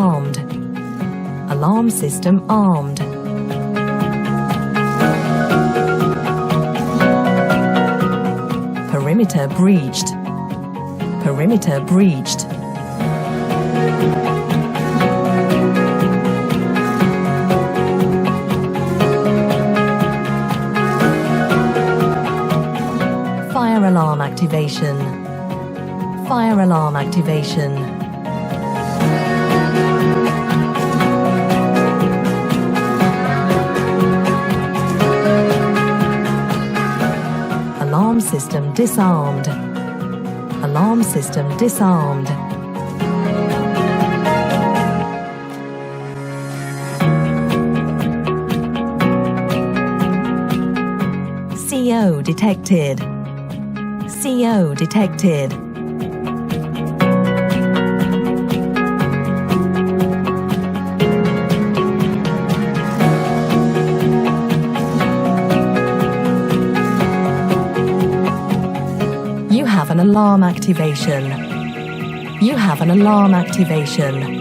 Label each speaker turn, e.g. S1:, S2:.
S1: armed. Alarm system armed. Perimeter breached. Perimeter breached. Fire alarm activation. Fire alarm activation. Alarm system disarmed. Alarm system disarmed. CO detected. CO detected. You have an alarm activation. You have an alarm activation.